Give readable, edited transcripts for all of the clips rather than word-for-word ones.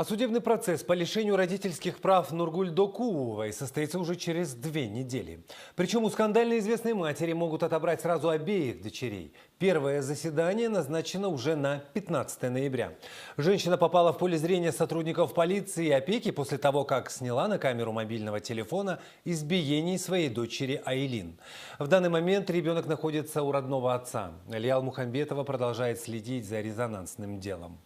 А судебный процесс по лишению родительских прав Нургуль Докуовой состоится уже через 2 недели. Причем у скандально известной матери могут отобрать сразу обеих дочерей. Первое заседание назначено уже на 15 ноября. Женщина попала в поле зрения сотрудников полиции и опеки после того, как сняла на камеру мобильного телефона избиений своей дочери Айлин. В данный момент ребенок находится у родного отца. Алия Алмухамбетова продолжает следить за резонансным делом.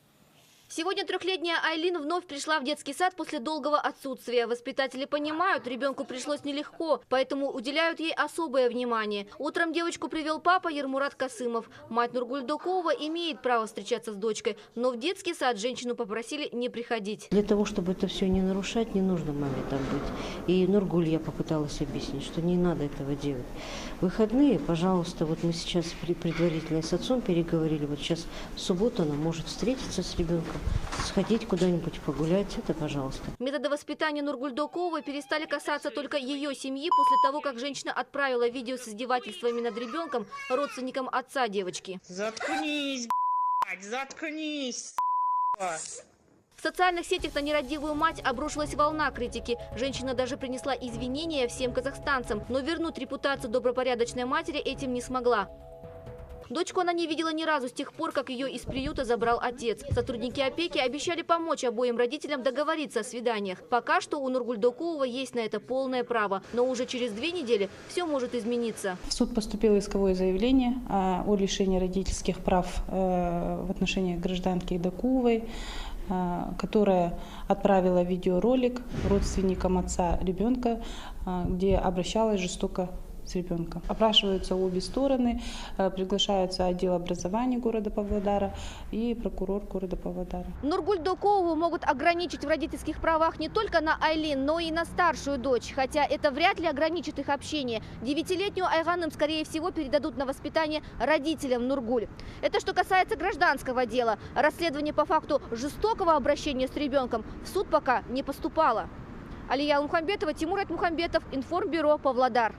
Сегодня 3-летняя Айлин вновь пришла в детский сад после долгого отсутствия. Воспитатели понимают, ребенку пришлось нелегко, поэтому уделяют ей особое внимание. Утром девочку привел папа Ермурат Касымов. Мать Нургуль Докуова имеет право встречаться с дочкой, но в детский сад женщину попросили не приходить. Для того, чтобы это все не нарушать, не нужно маме там быть. И Нургуль я попыталась объяснить, что не надо этого делать. Выходные, пожалуйста, вот мы сейчас предварительно с отцом переговорили, вот сейчас в субботу она может встретиться с ребенком, сходить куда-нибудь погулять, это пожалуйста. Методы воспитания Нургуль Докуовой перестали касаться только ее семьи после того, как женщина отправила видео с издевательствами над ребенком родственникам отца девочки. Заткнись, блядь, заткнись, В социальных сетях на нерадивую мать обрушилась волна критики. Женщина даже принесла извинения всем казахстанцам, но вернуть репутацию добропорядочной матери этим не смогла. Дочку она не видела ни разу с тех пор, как ее из приюта забрал отец. Сотрудники опеки обещали помочь обоим родителям договориться о свиданиях. Пока что у Нургуль Докуовой есть на это полное право, но уже через 2 недели все может измениться. В суд поступило исковое заявление о лишении родительских прав в отношении гражданки Докуовой, которая отправила видеоролик родственникам отца ребенка, где обращалась жестоко с ребенком. Опрашиваются обе стороны, приглашаются отдел образования города Павлодара и прокурор города Павлодара. Нургуль Докуову могут ограничить в родительских правах не только на Айлин, но и на старшую дочь. Хотя это вряд ли ограничит их общение. 9-летнюю Айганым, скорее всего, передадут на воспитание родителям Нургуль. Это что касается гражданского дела. Расследование по факту жестокого обращения с ребенком в суд пока не поступало. Алия Алмухамбетова, Тимур Айтмухамбетов, Информбюро, Павлодар.